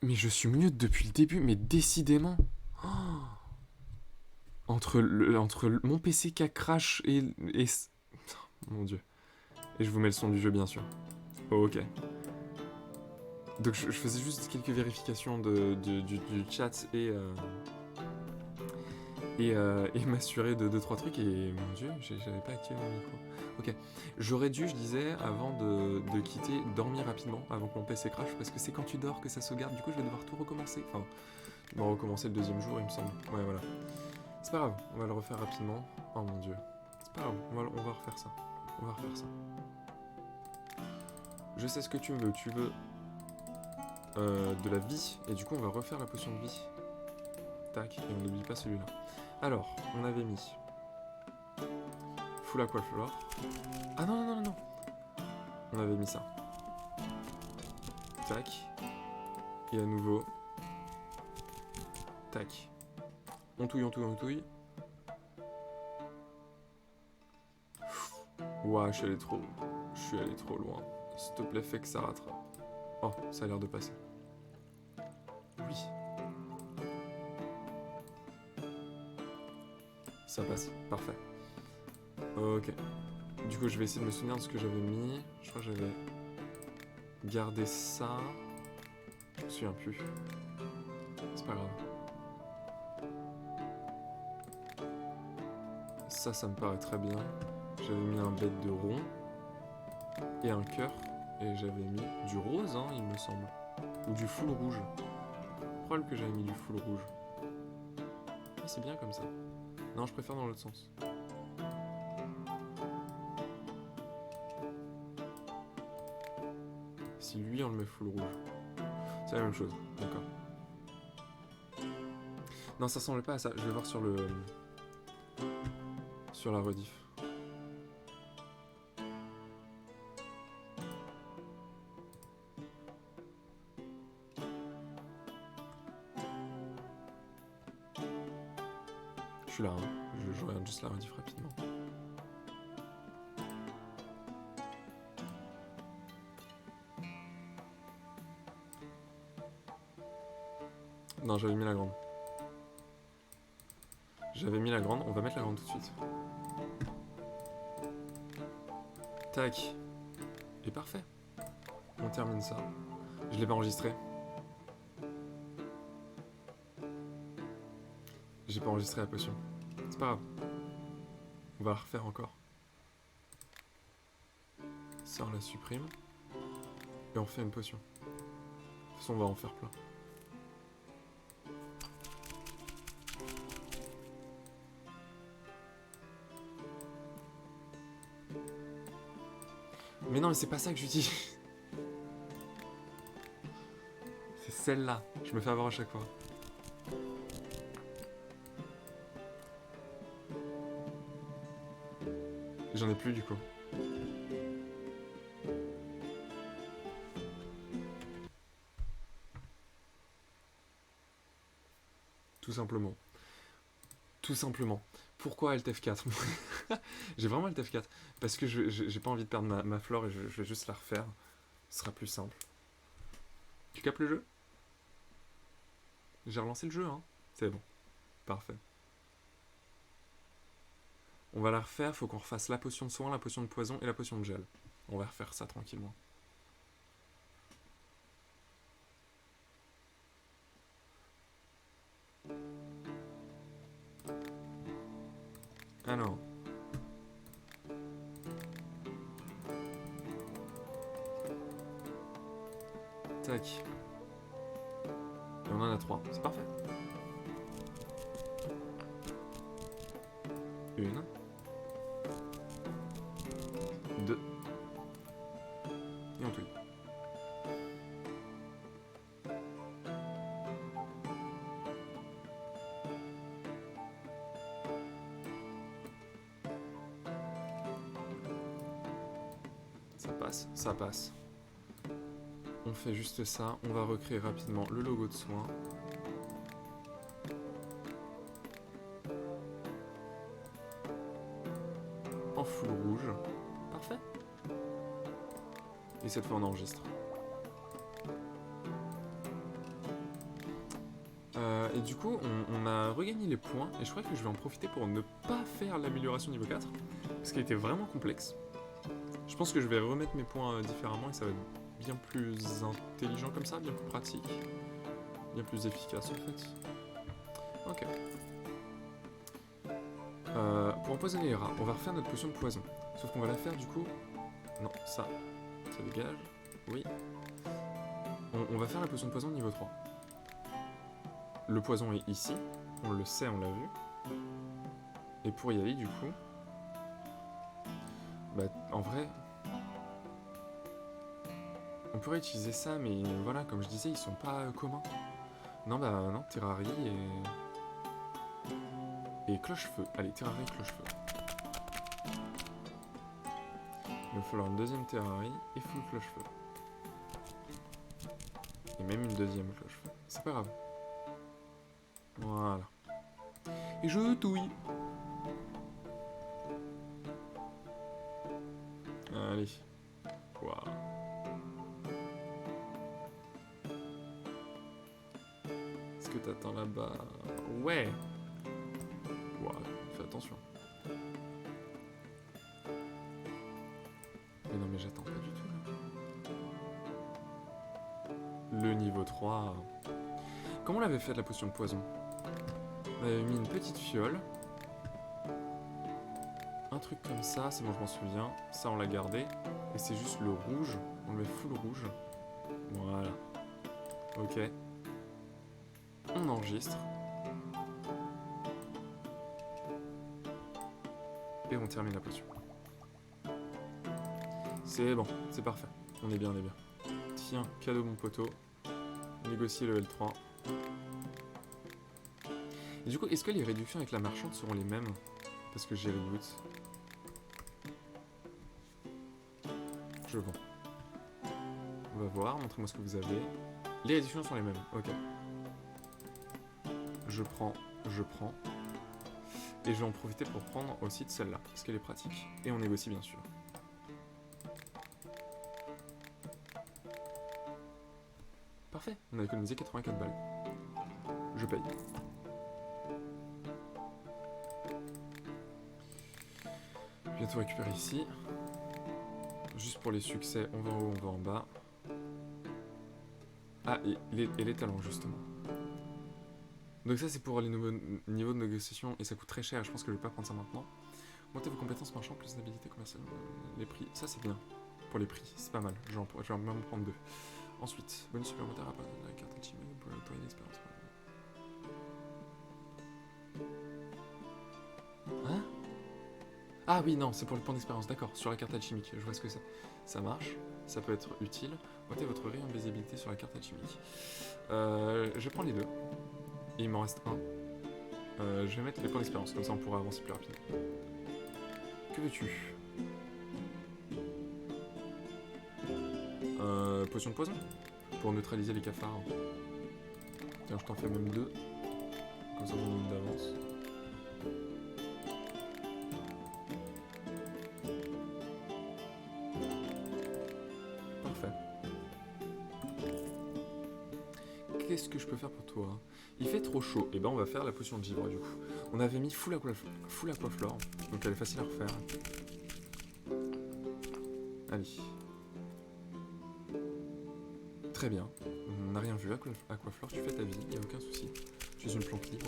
Mais je suis mute depuis le début, mais décidément. Oh, entre mon PC qui a crash et... Mon dieu. Et je vous mets le son du jeu, bien sûr. Oh, ok. Donc je faisais juste quelques vérifications du chat et m'assurer de 2-3 trucs et mon dieu, j'avais pas activé mon micro. Ok, j'aurais dû, je disais, avant de quitter, dormir rapidement avant que mon PC crash parce que c'est quand tu dors que ça sauvegarde, du coup je vais devoir tout recommencer. Enfin, bon, recommencer le deuxième jour il me semble. Ouais, voilà. C'est pas grave, on va le refaire rapidement. Oh mon dieu. C'est pas grave, on va refaire ça. On va refaire ça. Je sais ce que tu veux, de la vie et du coup on va refaire la potion de vie. Tac, et on n'oublie pas celui-là. Alors, on avait mis full aquaflore. Ah non, non, non, non. On avait mis ça. Tac. Et à nouveau. Tac. On touille, on touille, on touille. Ouah, je suis allé trop loin. S'il te plaît, fais que ça rattrape. Oh, ça a l'air de passer. Oui. Ça passe, parfait. Ok. Du coup, je vais essayer de me souvenir de ce que j'avais mis. Je crois que j'avais gardé ça. Je me souviens plus. C'est pas grave. Ça me paraît très bien. J'avais mis un bête de rond et un cœur. Et j'avais mis du rose, hein, il me semble. Ou du full rouge. Probable que j'avais mis du full rouge. Ah, c'est bien comme ça. Non, je préfère dans l'autre sens. Si lui, on le met full rouge. C'est la même chose, d'accord. Non, ça ressemble pas à ça. Je vais voir sur le... sur la rediff. Je suis là, hein. Je regarde juste la rediff rapidement. Non, j'avais mis la grande. J'avais mis la grande, on va mettre la grande tout de suite. Tac. Et parfait. On termine ça. Je l'ai pas enregistré. J'ai pas enregistré la potion. C'est pas grave. On va la refaire encore. Ça, on la supprime. Et on refait une potion. De toute façon, on va en faire plein. Mais non, mais c'est pas ça que je dis. C'est celle-là. Je me fais avoir à chaque fois. J'en ai plus du coup. Tout simplement. Tout simplement. Pourquoi Alt F4? J'ai vraiment Alt F4. Parce que j'ai pas envie de perdre ma flore et je vais juste la refaire. Ce sera plus simple. Tu capes le jeu? J'ai relancé le jeu, hein. C'est bon. Parfait. On va la refaire, faut qu'on refasse la potion de soin, la potion de poison et la potion de gel. On va refaire ça tranquillement. Alors. Tac. Et on en a 3, c'est parfait. Une. 2. Et on touille. Ça passe, ça passe. On fait juste ça, on va recréer rapidement le logo de soin. En full rouge. Parfait. Et cette fois on enregistre. Et du coup, on a regagné les points, et je crois que je vais en profiter pour ne pas faire l'amélioration niveau 4, parce qu'elle était vraiment complexe. Je pense que je vais remettre mes points différemment, et ça va être bien plus intelligent comme ça, bien plus pratique, bien plus efficace en fait. Ok. Pour empoisonner les rats, on va refaire notre potion de poison. Sauf qu'on va la faire du coup... Non, ça dégage. Oui. On va faire la potion de poison niveau 3. Le poison est ici, on le sait, on l'a vu. Et pour y aller du coup... Bah en vrai... On pourrait utiliser ça, mais voilà, comme je disais, ils sont pas communs. Non, bah non, Terrari et Cloche-Feu. Allez, Terrari et Cloche-Feu. Il va falloir une deuxième Terrari et full Cloche-Feu. Et même une deuxième Cloche-Feu. C'est pas grave. Voilà. Et je touille. Allez. Waouh. Est-ce que t'attends là-bas? Ouais. Waouh, fais attention. Mais non, mais j'attends pas du tout là. Le niveau 3. Comment on l'avait fait de la potion de poison? On avait mis une petite fiole. Un truc comme ça, c'est bon, je m'en souviens. Ça, on l'a gardé. Et c'est juste le rouge. On le met full rouge. Voilà. Ok. On enregistre. Et on termine la potion. C'est bon, c'est parfait. On est bien, on est bien. Tiens, cadeau mon poteau. Négocier level 3. Et du coup, est-ce que les réductions avec la marchande seront les mêmes? Parce que j'ai le doute. Je vends. On va voir, montrez-moi ce que vous avez. Les réductions sont les mêmes, ok. Je prends. Et je vais en profiter pour prendre aussi de celle-là, parce qu'elle est pratique. Et on négocie bien sûr. Parfait, on a économisé 84 balles. Je paye. Bientôt récupérer ici. Juste pour les succès, on va en haut, on va en bas. Ah, et les talents justement. Donc ça c'est pour les nouveaux niveaux de négociation et ça coûte très cher, je pense que je vais pas prendre ça maintenant. Montez vos compétences marchandes, plus d'habilité commerciale, les prix, ça c'est bien. Pour les prix, c'est pas mal, je vais même en prendre 2. Ensuite, bonus supplémentaire à partir de la carte alchimique pour une expérience. Hein? Ah oui, non, c'est pour le point d'expérience, d'accord, sur la carte alchimique, je vois ce que c'est. Ça marche, ça peut être utile. Notez votre rayon de visibilité sur la carte alchimique. Je prends les deux. Et il m'en reste un. Je vais mettre les points d'expérience, comme ça on pourra avancer plus rapidement. Que veux-tu? Potion de poison? Pour neutraliser les cafards. Tiens, je t'en fais même 2. Comme ça j'en ai une d'avance. Parfait. Qu'est-ce que je peux faire pour toi? Il fait trop chaud. Et ben on va faire la potion de givre du coup. On avait mis full aquaflore, donc elle est facile à refaire. Allez. Très bien. On n'a rien vu. Aquaflore, tu fais ta vie, il n'y a aucun souci. Tu es une plante libre.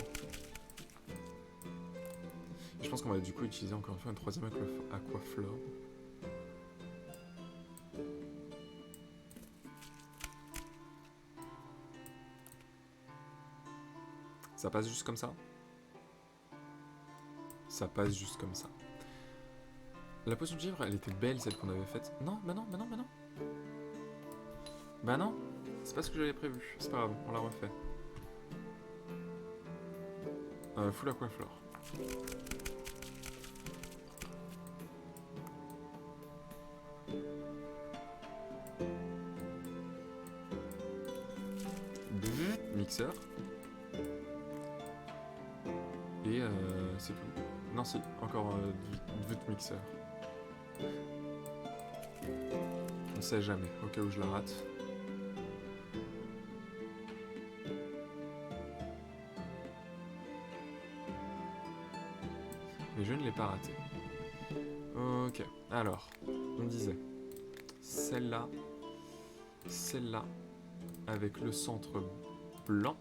Et je pense qu'on va du coup utiliser encore une fois une troisième aquaflore. Ça passe juste comme ça? Ça passe juste comme ça. La potion de givre, elle était belle celle qu'on avait faite. Non, bah non, bah non, bah non. Bah non, c'est pas ce que j'avais prévu. C'est pas grave, on la refait. Full aquaflore. Mixeur. Et c'est tout. Non, si, encore Vut mixeur. On sait jamais, au cas où je la rate. Et je ne l'ai pas raté. Ok, alors, on disait celle-là, avec le centre blanc,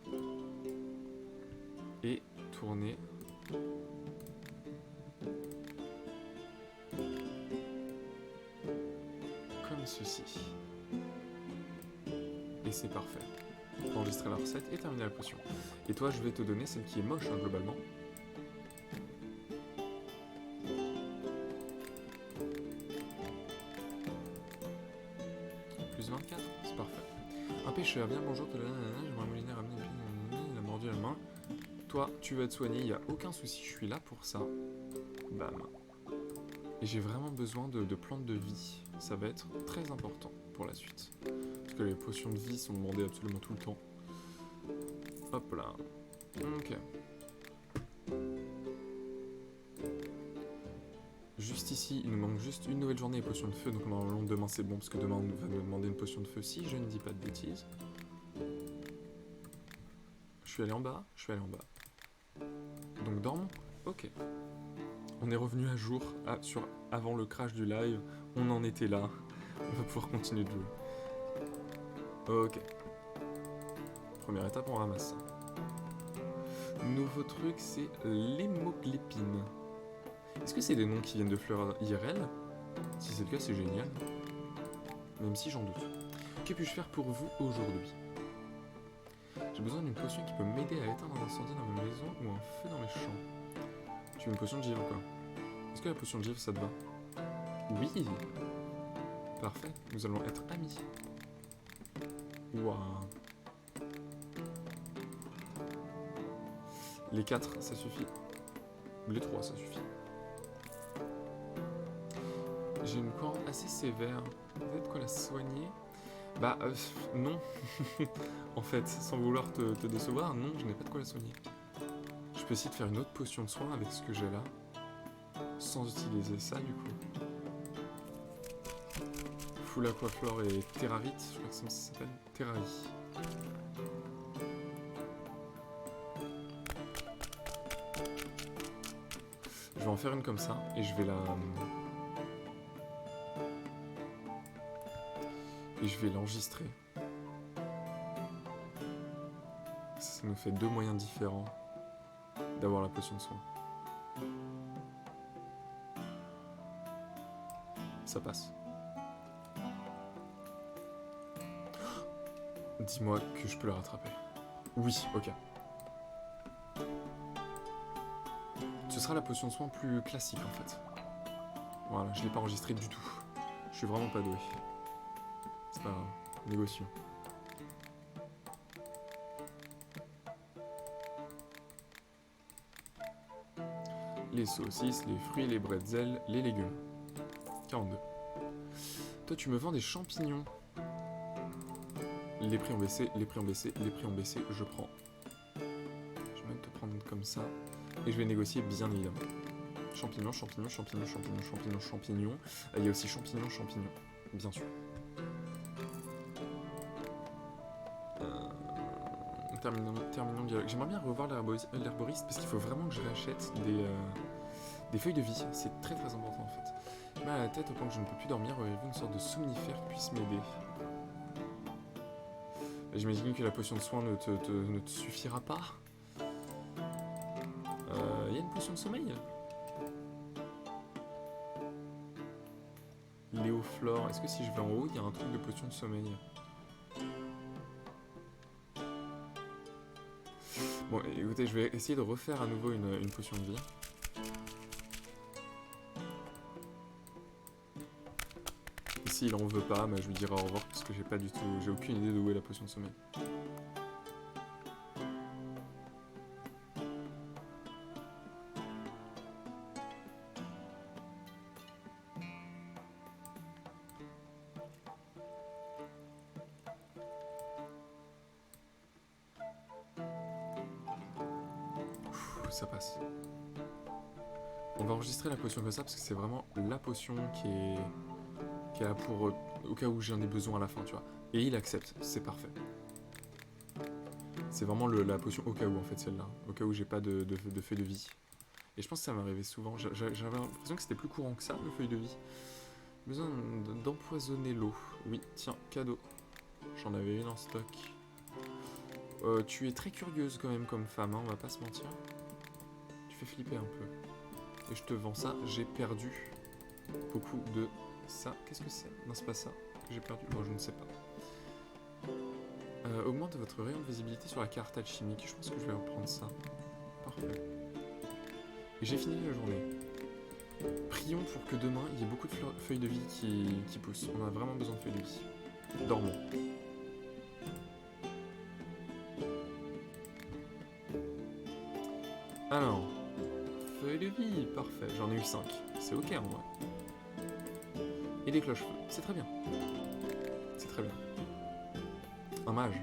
et tourner comme ceci. Et c'est parfait. Enregistrer la recette et terminer la potion. Et toi, je vais te donner celle qui est moche, hein, globalement. Plus 24, c'est parfait. Un pêcheur, bien bonjour, j'aimerais mouliner, ramener une pile, il a mordu la main. Toi, tu vas te soigner, il n'y a aucun souci, je suis là pour ça. Bam. Et j'ai vraiment besoin de plantes de vie. Ça va être très important pour la suite. Parce que les potions de vie sont demandées absolument tout le temps. Hop là. Ok. Juste ici, il nous manque juste une nouvelle journée et potion de feu. Donc normalement demain c'est bon parce que demain on va me demander une potion de feu si je ne dis pas de bêtises. Je suis allé en bas. Donc dormons. Ok. On est revenu à jour avant le crash du live. On en était là. On va pouvoir continuer de jouer. Ok. Première étape, on ramasse ça. Nouveau truc, c'est l'hémoglépine. Est-ce que c'est des noms qui viennent de fleurs IRL? Si c'est le cas, c'est génial. Même si j'en doute. Que puis-je faire pour vous aujourd'hui? J'ai besoin d'une potion qui peut m'aider à éteindre un incendie dans ma maison ou un feu dans mes champs. Tu veux une potion de givre ou quoi? Est-ce que la potion de givre, ça te va? Oui. Parfait, nous allons être amis. Waouh. Les 4, ça suffit. Les 3, ça suffit. J'ai une corne assez sévère. Vous avez de quoi la soigner? Bah, non. En fait, sans vouloir te décevoir, non, je n'ai pas de quoi la soigner. Je peux essayer de faire une autre potion de soin avec ce que j'ai là. Sans utiliser ça, du coup. Full Aquaflore et Terrarite, je crois que ça s'appelle Terrarie. Je vais en faire une comme ça, et je vais l'enregistrer. Ça nous fait 2 moyens différents d'avoir la potion de soin. Ça passe. Dis-moi que je peux la rattraper. Oui, ok. Ce sera la potion de soin plus classique en fait. Voilà, je l'ai pas enregistré du tout. Je suis vraiment pas doué. C'est pas grave, négocions. Les saucisses, les fruits, les bretzels, les légumes. 42. Toi, tu me vends des champignons. Les prix ont baissé, les prix ont baissé, les prix ont baissé, je prends. Je vais même te prendre comme ça. Et je vais négocier bien évidemment. Champignons, champignons, champignons, champignons, champignons, champignons. Il y a aussi champignons, champignons, bien sûr. Terminons dialogue. J'aimerais bien revoir l'herboriste parce qu'il faut vraiment que je réachète des feuilles de vie. C'est très très important en fait. J'ai mal à la tête au point que je ne peux plus dormir. Auriez-vous une sorte de somnifère qui puisse m'aider? J'imagine que la potion de soin ne te suffira pas. Il y a une potion de sommeil. Léoflore. Est-ce que si je vais en haut, il y a un truc de potion de sommeil? Bon, écoutez, je vais essayer de refaire à nouveau une potion de vie. Et s'il en veut pas, bah, je lui dirai au revoir parce que j'ai aucune idée de où est la potion de sommeil. Ça passe. On va enregistrer la potion comme ça parce que c'est vraiment la potion qui est là pour au cas où j'en ai besoin à la fin, tu vois. Et il accepte, c'est parfait. C'est vraiment la potion au cas où en fait celle-là, au cas où j'ai pas de feuille de vie. Et je pense que ça m'arrivait souvent. J'avais l'impression que c'était plus courant que ça, le feuille de vie. Besoin d'empoisonner l'eau. Oui, tiens, cadeau. J'en avais une en stock. Tu es très curieuse quand même comme femme, hein, on va pas se mentir. Tu fais flipper un peu. Et je te vends ça, j'ai perdu beaucoup de ça. Qu'est-ce que c'est? Non, c'est pas ça que j'ai perdu. Bon, je ne sais pas. Augmente votre rayon de visibilité sur la carte alchimique. Je pense que je vais reprendre ça. Parfait. Et j'ai fini la journée. Prions pour que demain, il y ait beaucoup de feuilles de vie qui poussent. On a vraiment besoin de feuilles de vie. Dormons. Alors, feuilles de vie, parfait. J'en ai eu 5. C'est ok en vrai. Et des cloches-feu. C'est très bien. C'est très bien. Un mage.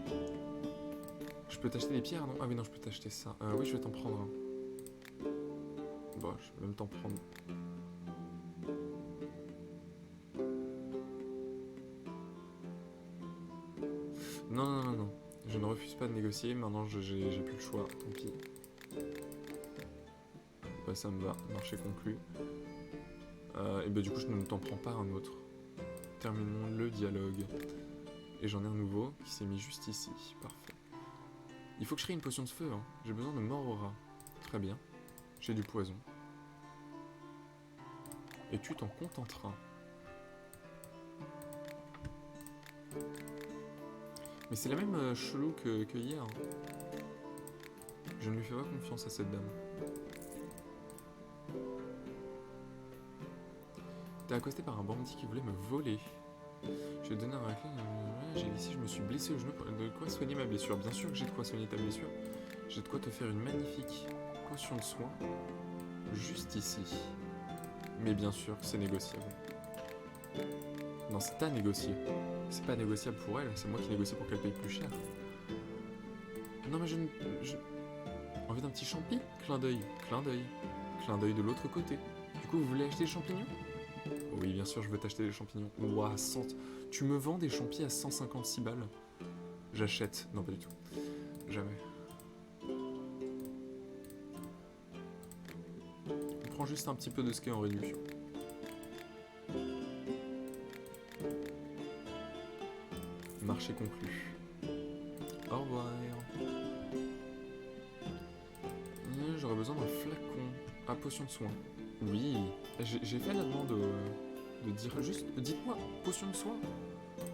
Je peux t'acheter des pierres, non? Ah oui, non, je peux t'acheter ça. Oui, je vais t'en prendre un. Bon, je vais même t'en prendre. Non, non, non, non. Je ne refuse pas de négocier. Maintenant, j'ai plus le choix. Tant pis. Bah, ça me va. Marché conclu. Et bah, du coup, je ne t'en prends pas un autre. Terminons le dialogue. Et j'en ai un nouveau qui s'est mis juste ici. Parfait. Il faut que je crée une potion de feu. Hein. J'ai besoin de mort au rat. Très bien. J'ai du poison. Et tu t'en contenteras. Mais c'est la même chelou que hier. Hein. Je ne lui fais pas confiance à cette dame. T'es accosté par un bandit qui voulait me voler. Je vais te donner un raclin. J'ai ici, je me suis blessé au genou. De quoi soigner ma blessure? Bien sûr que j'ai de quoi soigner ta blessure. J'ai de quoi te faire une magnifique potion de soin. Juste ici. Mais bien sûr, c'est négociable. Non, c'est à négocier. C'est pas négociable pour elle, c'est moi qui négocie pour qu'elle paye plus cher. Non mais je... Envie d'un petit champi? Clin d'œil, clin d'œil. Clin d'œil de l'autre côté. Du coup, vous voulez acheter des champignons? Oui, bien sûr, je veux t'acheter des champignons. Ouah, 100... Tu me vends des champis à 156 balles? J'achète. Non, pas du tout. Jamais. On prend juste un petit peu de ce qui est en réduction. Marché conclu. Au revoir. J'aurais besoin d'un flacon à potion de soin. Oui, j'ai fait la demande de dire juste... Dites-moi, potion de soin.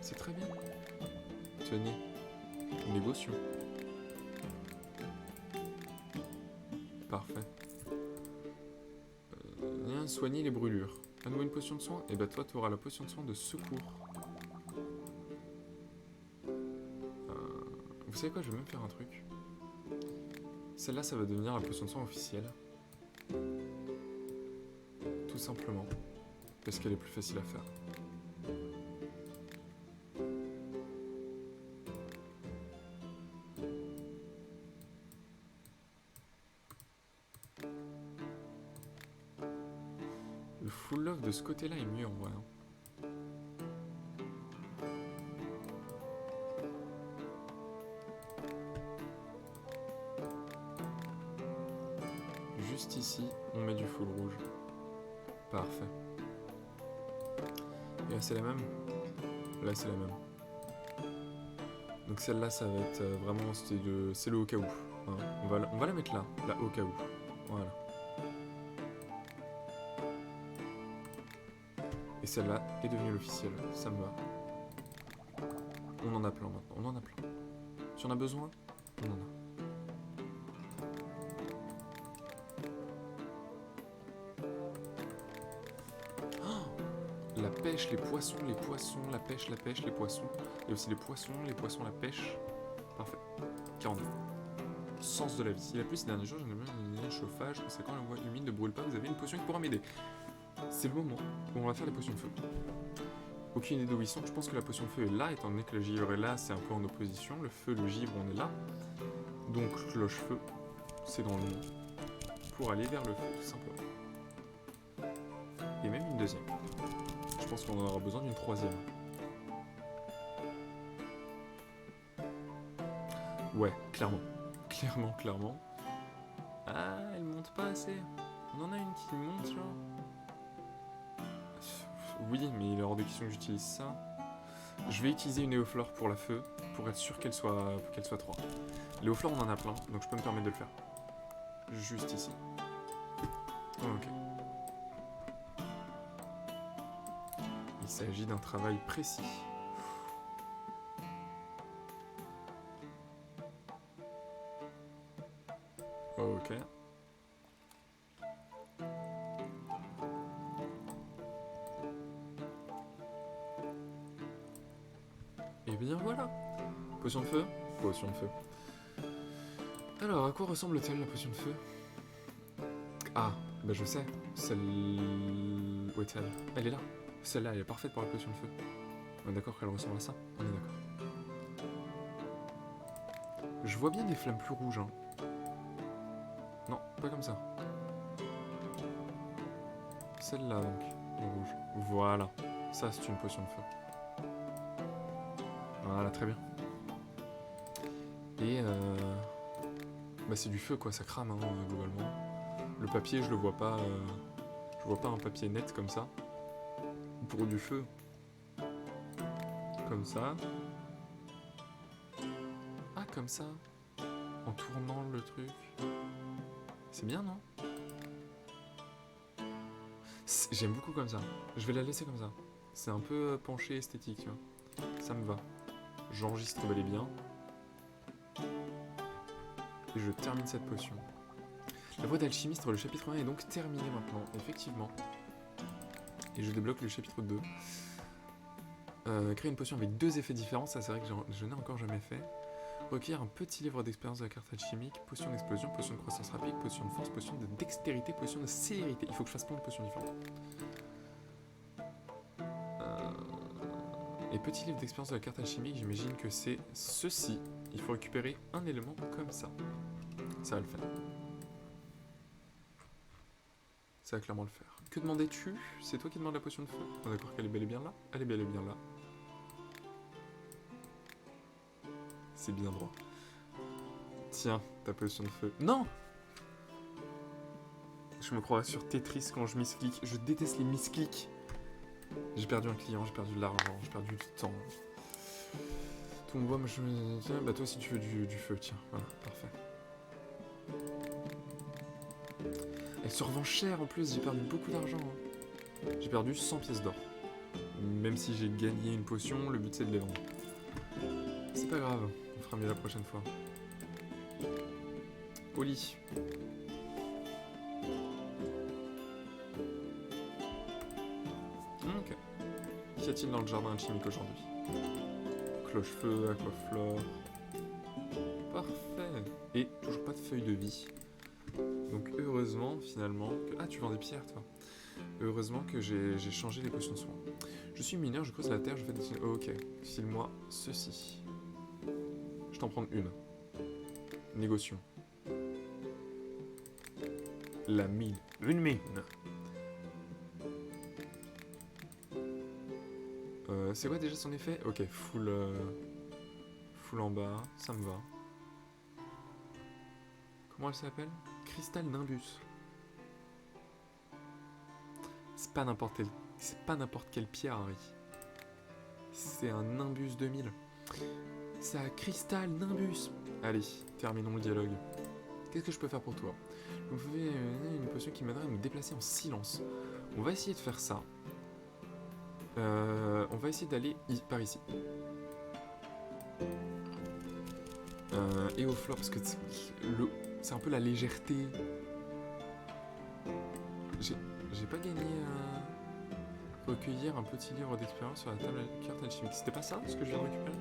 C'est très bien. Tenez, négocions. Parfait. Soigner les brûlures. À nouveau une potion de soin? Et bah toi, tu auras la potion de soin de secours. Vous savez quoi, je vais même faire un truc. Celle-là, ça va devenir la potion de soin officielle. Tout simplement. Parce qu'elle est plus facile à faire. Le full love de ce côté-là est mieux en vrai. Hein. Juste ici, on met du full rouge. Parfait. Et là, c'est la même? Là, c'est la même. Donc celle-là, ça va être vraiment... C'est le au cas où. Hein. On va la mettre là, au cas où. Voilà. Et celle-là est devenue l'officielle. Ça me va. On en a plein maintenant. On en a plein. Si on a besoin, on en a. La pêche, les poissons, la pêche, les poissons. Il y a aussi les poissons, la pêche. Parfait. 42. Sens de la vie. Il a plu ces derniers jours, j'en ai besoin d'un chauffage. C'est quand la voie humide ne brûle pas, vous avez une potion qui pourra m'aider. C'est le moment où on va faire les potions de feu. Aucune idée d'où ils sont. Je pense que la potion de feu est là, étant donné que le givre est là, c'est un peu en opposition. Le feu, le givre, on est là. Donc cloche-feu, c'est dans le nom. Pour aller vers le feu, tout simplement. Et même une deuxième. Je pense qu'on en aura besoin d'une troisième. Ouais, clairement. Clairement. Ah, elle monte pas assez. On en a une qui monte là. Oui, mais il est hors de question que j'utilise ça. Je vais utiliser une Éoflore pour la feu, pour être sûr qu'elle soit 3. L'éoflore on en a plein, donc je peux me permettre de le faire. Juste ici. Ok. Il s'agit d'un travail précis. Ok. Et bien voilà. Potion de feu. Potion de feu. Alors, à quoi ressemble-t-elle la potion de feu? Ah, bah je sais. Celle... Où est-elle? Elle est là. Celle-là, elle est parfaite pour la potion de feu. On est d'accord qu'elle ressemble à ça? On est d'accord. Je vois bien des flammes plus rouges, hein. Non, pas comme ça. Celle-là, donc, en rouge. Voilà. Ça, c'est une potion de feu. Voilà, très bien. Et bah c'est du feu, quoi. Ça crame, hein, globalement. Le papier, je le vois pas... Je vois pas un papier net comme ça. Pour du feu. Comme ça. Ah, comme ça. En tournant le truc. C'est bien, non? J'aime beaucoup comme ça. Je vais la laisser comme ça. C'est un peu penché esthétique, tu vois. Ça me va. J'enregistre bel et bien. Et je termine cette potion. La voie d'alchimiste, le chapitre 1 est donc terminé maintenant, effectivement. Et je débloque le chapitre 2. Créer une potion avec 2 effets différents, ça c'est vrai que je n'ai encore jamais fait. Requiert un petit livre d'expérience de la carte alchimique, potion d'explosion, potion de croissance rapide, potion de force, potion de dextérité, potion de célérité. Il faut que je fasse plein de potions différentes. Et petit livre d'expérience de la carte alchimique, j'imagine que c'est ceci. Il faut récupérer un élément comme ça. Ça va le faire. Ça va clairement le faire. Que demandais-tu? C'est toi qui demandes la potion de feu? On est d'accord qu'elle est bel et bien là? Elle est bel et bien là. C'est bien droit. Tiens, ta potion de feu. Non! Je me crois sur Tetris quand je misclick. Je déteste les misclicks. J'ai perdu un client, j'ai perdu de l'argent, j'ai perdu du temps. Tout le monde voit, moi je me... Tiens, bah toi si tu veux du feu, tiens. Voilà, parfait. Elle se revend cher en plus, j'ai perdu beaucoup d'argent. Hein. J'ai perdu 100 pièces d'or. Même si j'ai gagné une potion, le but c'est de les vendre. C'est pas grave, on fera mieux la prochaine fois. Au lit. Ok. Qu'y a-t-il dans le jardin alchimique aujourd'hui? Cloche-feu, aquaflore. Parfait. Et toujours pas de feuille de vie. Donc heureusement finalement que... Ah, tu vends des pierres toi. Heureusement que j'ai changé les potions de soins. Je suis mineur, je creuse la terre, je fais des... Oh, ok, file-moi ceci. Je t'en prends une. Négocions. La mine. Une mine. C'est quoi déjà son effet? Ok, full en bas, ça me va. Comment elle s'appelle? Cristal Nimbus. C'est pas n'importe quelle pierre, Harry. C'est un Nimbus 2000. C'est un Cristal Nimbus. Allez, terminons le dialogue. Qu'est-ce que je peux faire pour toi? Vous pouvez une potion qui m'aiderait à me déplacer en silence. On va essayer de faire ça. On va essayer d'aller par ici. Et au flore, parce que c'est un peu la légèreté. J'ai pas gagné à recueillir un petit livre d'expérience sur la table carte alchimique. C'était pas ça ce que je viens de récupérer?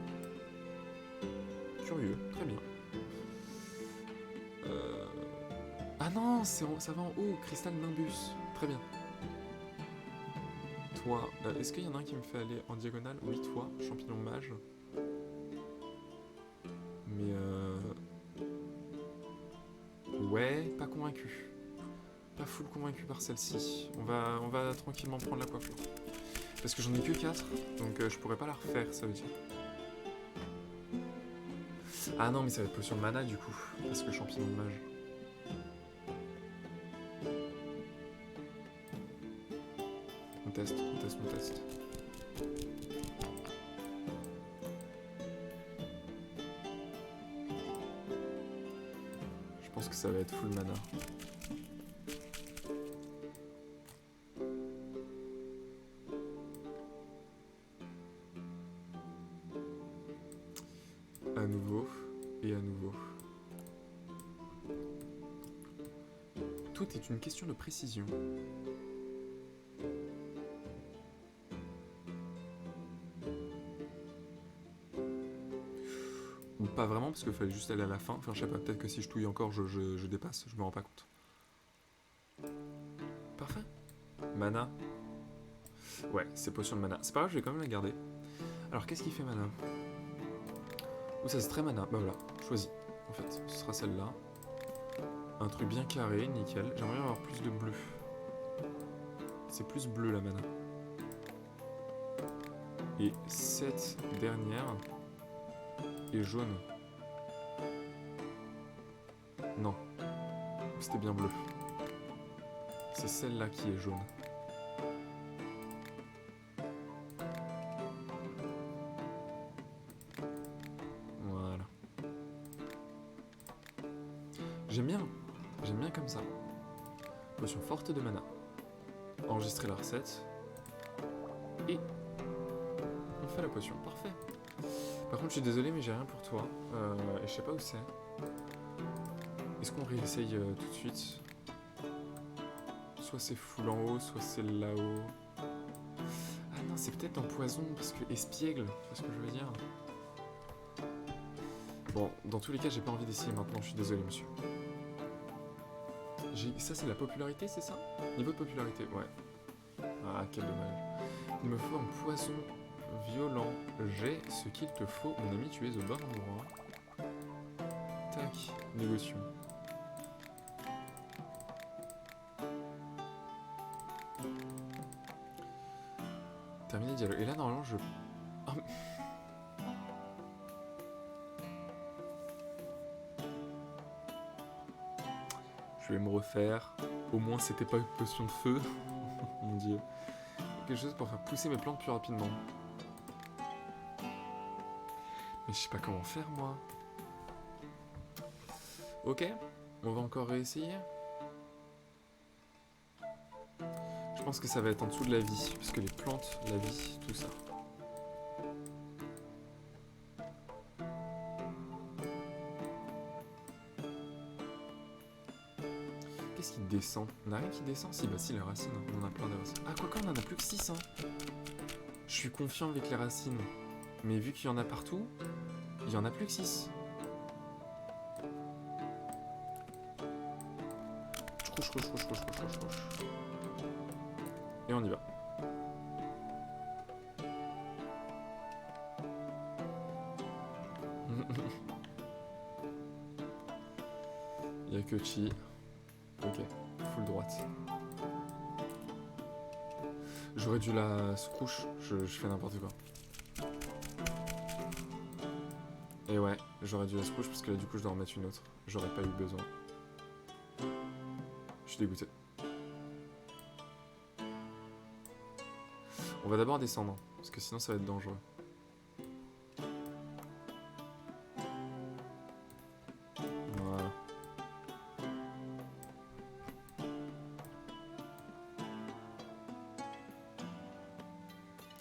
Curieux, très bien. Ah non, ça va en haut, Cristal Nimbus. Très bien. Toi, est-ce qu'il y en a un qui me fait aller en diagonale? Oui, toi, champignon mage. Mais ouais, pas convaincu. Pas full convaincu par celle-ci. On va tranquillement prendre la coiffure. Parce que j'en ai que 4, donc je pourrais pas la refaire, ça veut dire. Ah non, mais ça va être potion de mana du coup, parce que champignon de mage. fasse mon test. Je pense que ça va être full mana. À nouveau et à nouveau. Tout est une question de précision. Ou pas vraiment, parce qu'il fallait juste aller à la fin. Enfin, je sais pas, peut-être que si je touille encore, je dépasse, je me rends pas compte. Parfait. Mana. Ouais, c'est potion de mana. C'est pas grave, je vais quand même la garder. Alors, qu'est-ce qui fait mana? Ou ça, c'est très mana. Bah voilà, choisis. En fait, ce sera celle-là. Un truc bien carré, nickel. J'aimerais avoir plus de bleu. C'est plus bleu la mana. Et cette dernière est jaune. Non. C'était bien bleu. C'est celle-là qui est jaune. Voilà. J'aime bien. J'aime bien comme ça. Potion forte de mana. Enregistrer la recette. Et on fait la potion. Parfait. Par contre, je suis désolé, mais j'ai rien pour toi. Et je sais pas où c'est. Est-ce qu'on réessaye tout de suite? Soit c'est full en haut, soit c'est là-haut. Ah non, c'est peut-être en poison, parce que espiègle, tu vois ce que je veux dire? Bon, dans tous les cas, j'ai pas envie d'essayer maintenant, je suis désolé, monsieur. Ça, c'est la popularité, c'est ça? Niveau de popularité, ouais. Ah, quel dommage. Il me faut un poison violent. J'ai ce qu'il te faut, mon ami, tu es au bon endroit. Tac, négocions. Terminé dialogue. Et là, normalement, je... Oh. Je vais me refaire. Au moins, c'était pas une potion de feu. Mon dieu. Quelque chose pour faire pousser mes plantes plus rapidement. Mais je sais pas comment faire, moi. Ok, on va encore réessayer. Je pense que ça va être en dessous de la vie, parce que les plantes, la vie, tout ça. Qu'est-ce qui descend? On n'a rien qui descend? Si, bah si, les racines, on en a plein de racines. Ah, quoique, on en a plus que 6, hein. Je suis confiant avec les racines. Mais vu qu'il y en a partout, il y en a plus que 6. Et on y va. Il y a que Chi. Ok, full droite. J'aurais dû la scrouche, je fais n'importe quoi. Et ouais, j'aurais dû la scrouche parce que là du coup je dois en mettre une autre. J'aurais pas eu besoin. Je suis dégoûté. On va d'abord descendre, parce que sinon ça va être dangereux. Voilà.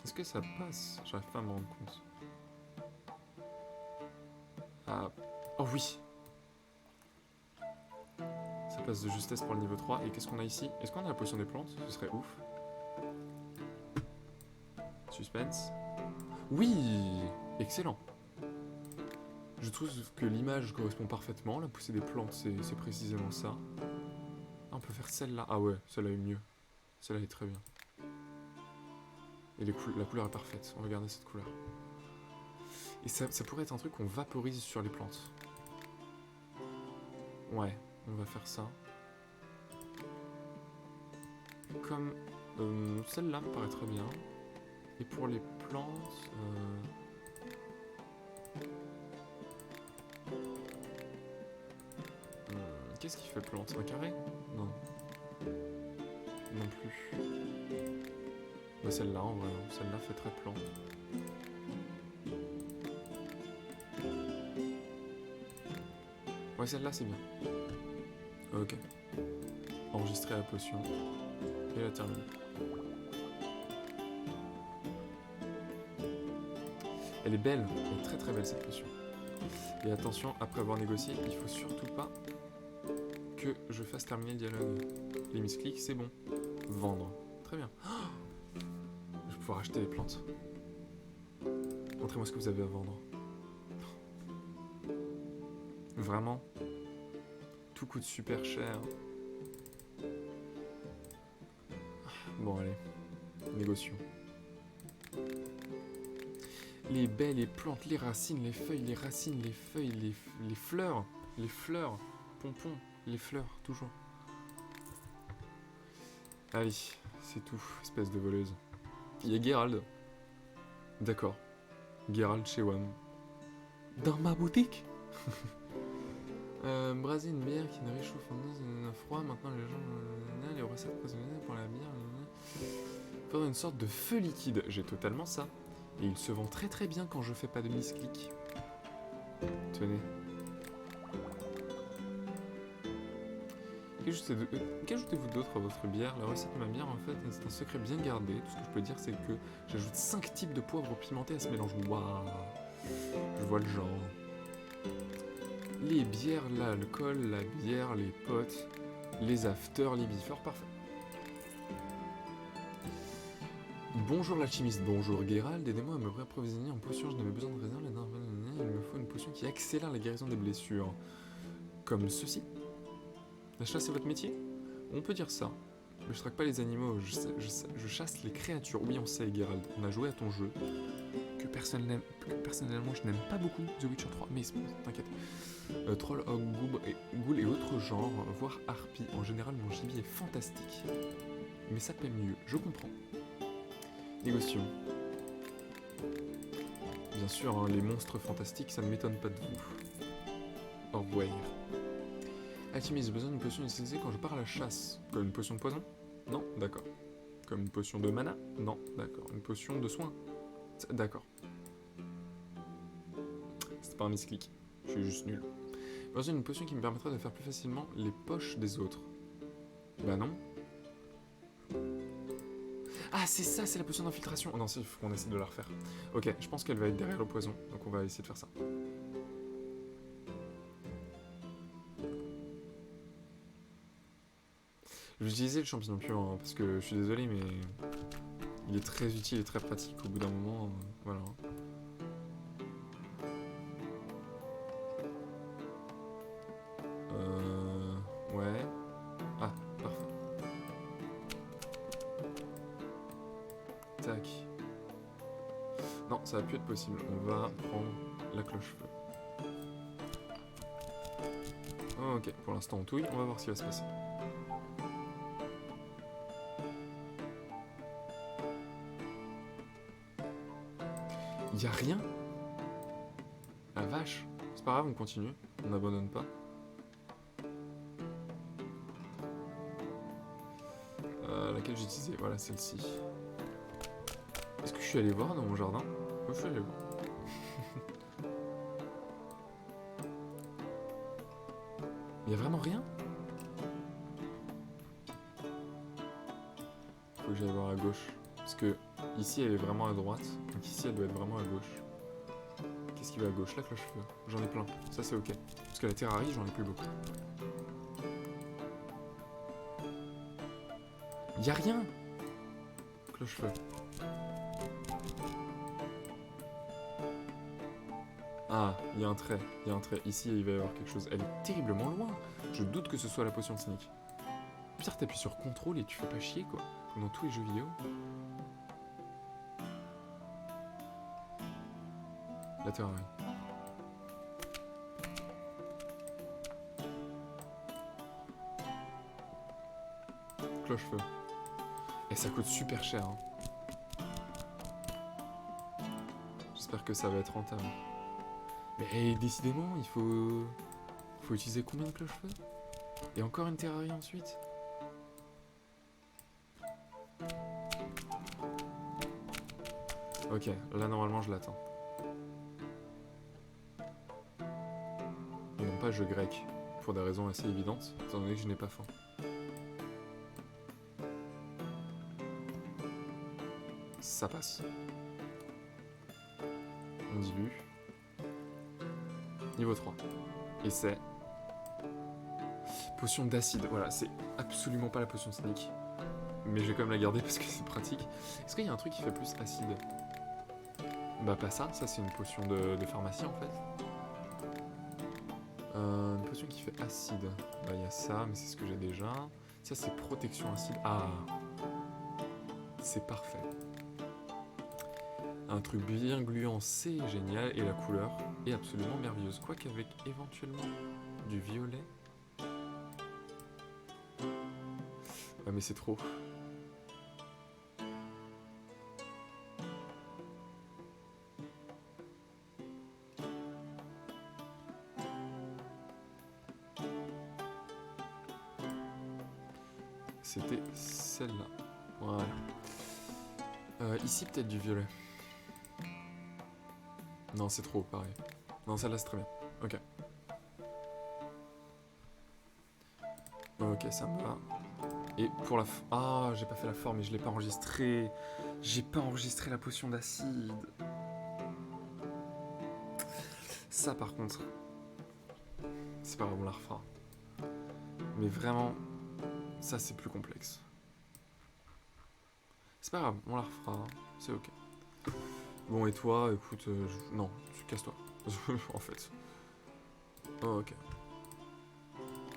Est-ce que ça passe? J'arrive pas à me rendre compte. Ah. Oh oui! Ça passe de justesse pour le niveau 3. Et qu'est-ce qu'on a ici? Est-ce qu'on a la potion des plantes? Ce serait ouf. Suspense. Oui! Excellent. Je trouve que l'image correspond parfaitement. La poussée des plantes, c'est précisément ça. Ah, on peut faire celle-là. Ah ouais, celle-là est mieux. Celle-là est très bien. Et la couleur est parfaite. Regardez cette couleur. Et ça pourrait être un truc qu'on vaporise sur les plantes. Ouais, on va faire ça. Comme celle-là me paraît très bien. Et pour les plantes... qu'est-ce qui fait plante? Un carré? Non. Non plus. Bah celle-là en vrai, hein. Celle-là fait très plan. Ouais, celle-là c'est bien. Ok. Enregistrer la potion. Et la terminer. Elle est belle, elle est très très belle cette potion. Et attention, après avoir négocié, il faut surtout pas que je fasse terminer le dialogue. Les misclics, c'est bon. Vendre. Très bien. Oh, je vais pouvoir acheter des plantes. Montrez-moi ce que vous avez à vendre. Vraiment, tout coûte super cher. Bon, allez. Négocions. Les baies, les plantes, les racines, les feuilles, les racines, les feuilles, les fleurs. Les fleurs. Pompons. Les fleurs, toujours. Allez, c'est tout, espèce de voleuse. Il y a Geralt. D'accord. Geralt chez WAM. Dans ma boutique. Braser une bière qui ne réchauffe en froid. Maintenant, les gens... les recettes prisonnières pour la bière... Faire une sorte de feu liquide. J'ai totalement ça. Et il se vend très très bien quand je fais pas de misclic. Tenez. Qu'ajoutez-vous d'autre à votre bière? La recette de ma bière, en fait, c'est un secret bien gardé. Tout ce que je peux dire, c'est que j'ajoute 5 types de poivre pimenté à ce mélange. Waouh! Je vois le genre. Les bières, l'alcool, la bière, les potes, les afters, les before, parfait. Bonjour l'alchimiste, bonjour Geralt, aidez-moi à me réapprovisionner en potions, je n'avais besoin de réserve, il me faut une potion qui accélère la guérison des blessures. Comme ceci. La chasse est votre métier? On peut dire ça. Mais je traque pas les animaux, je chasse les créatures. Oui, on sait Geralt, on a joué à ton jeu. Que personnellement je n'aime pas beaucoup The Witcher 3, mais t'inquiète. Troll, ogre, ghoul et autres genres, voire harpie. En général, mon gibier est fantastique. Mais ça paie mieux, je comprends. Négocions. Bien sûr, hein, les monstres fantastiques, ça ne m'étonne pas de vous. Au revoir. Alchimiste, j'ai besoin d'une potion utilisée quand je pars à la chasse. Comme une potion de poison? Non, d'accord. Comme une potion de mana? Non, d'accord. Une potion de soin? D'accord. C'est pas un misclic. Je suis juste nul. J'ai besoin d'une potion qui me permettra de faire plus facilement les poches des autres. Bah non. Ah, c'est ça, c'est la potion d'infiltration. Oh non, il faut qu'on essaie de la refaire. Ok, je pense qu'elle va être derrière le poison, donc on va essayer de faire ça. Je vais utiliser le champignon puant, hein, parce que je suis désolé, mais il est très utile et très pratique. Au bout d'un moment, voilà. Ouais. Ah, parfait. Tac. Non, ça va plus être possible. On va prendre la cloche-feu. Oh, ok, pour l'instant on touille, on va voir ce qui va se passer. Y'a rien? La vache. C'est pas grave, on continue. On n'abandonne pas. Laquelle j'ai utilisée? Voilà, celle-ci. Est-ce que je suis allé voir dans mon jardin? Je suis allé voir. Y'a vraiment rien? Faut que j'aille voir à gauche. Parce que ici elle est vraiment à droite. Donc ici elle doit être vraiment à gauche. Qu'est-ce qui va à gauche? La cloche-feu. J'en ai plein. Ça c'est ok. Parce que la terrarie, j'en ai plus beaucoup. Y'a rien! Cloche-feu. Ah, il y a un trait. Il y a un trait. Ici, il va y avoir quelque chose. Elle est terriblement loin. Je doute que ce soit la potion de sneak. Pire, t'appuies sur CTRL et tu fais pas chier, quoi. Comme dans tous les jeux vidéo. La terrarie. Cloche-feu. Et ça coûte super cher. Hein. J'espère que ça va être rentable. Mais décidément, il faut utiliser combien de cloche-feu? Et encore une terrarie ensuite? Ok, là normalement je l'attends. Et non pas je grec, pour des raisons assez évidentes, étant donné que je n'ai pas faim. Ça passe. On dilue. Niveau 3. Et c'est... Potion d'acide. Voilà, c'est absolument pas la potion sneak. Mais je vais quand même la garder parce que c'est pratique. Est-ce qu'il y a un truc qui fait plus acide? Bah pas ça, ça c'est une potion de pharmacie en fait. Une potion qui fait acide. Bah il y a ça, mais c'est ce que j'ai déjà. Ça c'est protection acide. Ah, c'est parfait. Un truc bien gluant, c'est génial. Et la couleur est absolument merveilleuse. Quoique avec éventuellement du violet. Ouais mais c'est trop. C'était celle-là. Voilà. Ici, peut-être du violet. Non, c'est trop, pareil. Non, celle-là, c'est très bien. Ok. Ok, ça me va. Et pour la... Ah, j'ai pas fait la forme, mais je l'ai pas enregistré. J'ai pas enregistré la potion d'acide. Ça, par contre... C'est pas grave, on la refera. Mais vraiment... Ça, c'est plus complexe. C'est pas grave, on la refera, c'est ok. Bon, et toi, écoute, non, casse-toi, en fait. Oh, ok.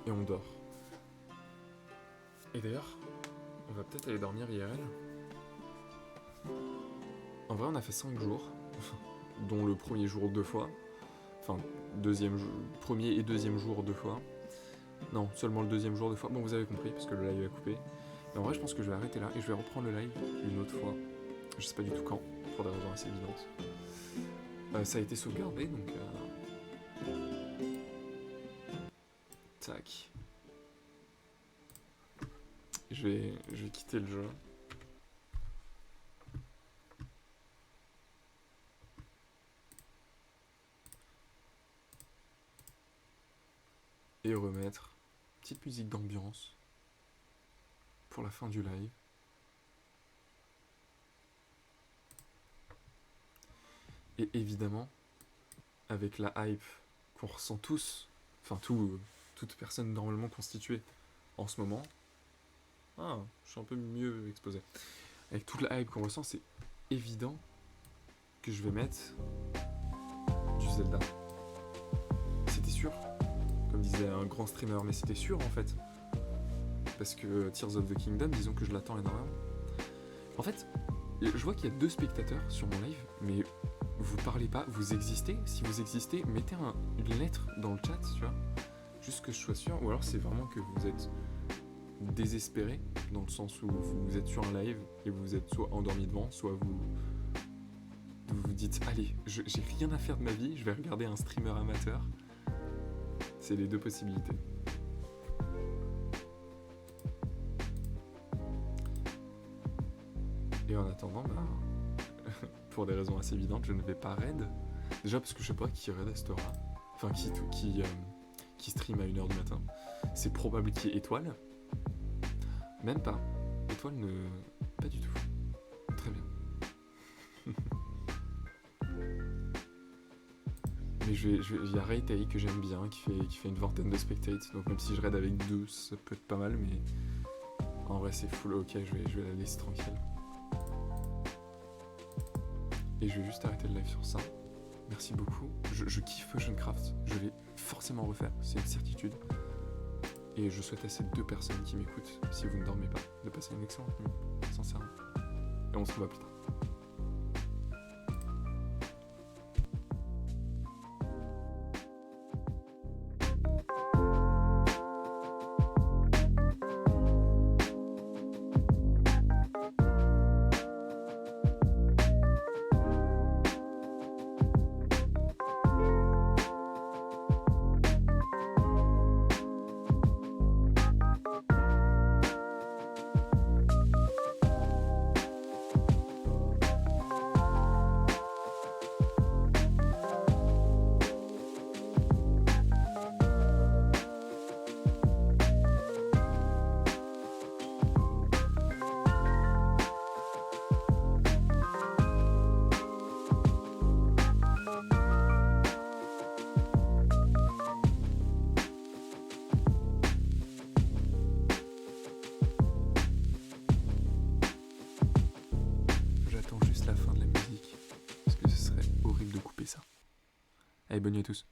Et on dort. Et d'ailleurs, on va peut-être aller dormir IRL. En vrai, on a fait 5 jours, dont le premier jour 2 fois. Enfin, premier et deuxième jour 2 fois. Non, seulement le deuxième jour 2 fois. Bon, vous avez compris, parce que le live est coupé. Et en vrai, je pense que je vais arrêter là et je vais reprendre le live une autre fois. Je sais pas du tout quand, pour des raisons assez évidentes. Ça a été sauvegardé, donc... Tac. Je vais quitter le jeu. Et remettre petite musique d'ambiance pour la fin du live. Et évidemment, avec la hype qu'on ressent tous, enfin toute personne normalement constituée en ce moment. Ah, je suis un peu mieux exposé. Avec toute la hype qu'on ressent, c'est évident que je vais mettre du Zelda. C'était sûr, comme disait un grand streamer, mais c'était sûr en fait. Parce que Tears of the Kingdom, disons que je l'attends énormément. En fait, je vois qu'il y a 2 spectateurs sur mon live, mais vous parlez pas, vous existez. Si vous existez, mettez une lettre dans le chat, tu vois. Juste que je sois sûr, ou alors c'est vraiment que vous êtes désespéré, dans le sens où vous êtes sur un live et vous êtes soit endormi devant, soit vous vous dites allez, j'ai rien à faire de ma vie, je vais regarder un streamer amateur. C'est les 2 possibilités. Et en attendant, pour des raisons assez évidentes, je ne vais pas raid. Déjà parce que je sais pas qui raid à cette heure-là. Enfin, qui stream à 1h du matin. C'est probable qu'il y ait Étoile. Même pas. Étoile ne... Pas du tout. Très bien. Mais il y a Raytay que j'aime bien, qui fait une vingtaine de spectates. Donc même si je raid avec 2, ça peut être pas mal, mais... En vrai, c'est full. Ok, je vais la laisser tranquille. Et je vais juste arrêter le live sur ça. Merci beaucoup. Je kiffe Oceancraft. Je vais forcément refaire, c'est une certitude. Et je souhaite à ces 2 personnes qui m'écoutent, si vous ne dormez pas, de passer une excellente nuit, sincèrement. Et on se revoit plus tard. Allez, bonne nuit à tous.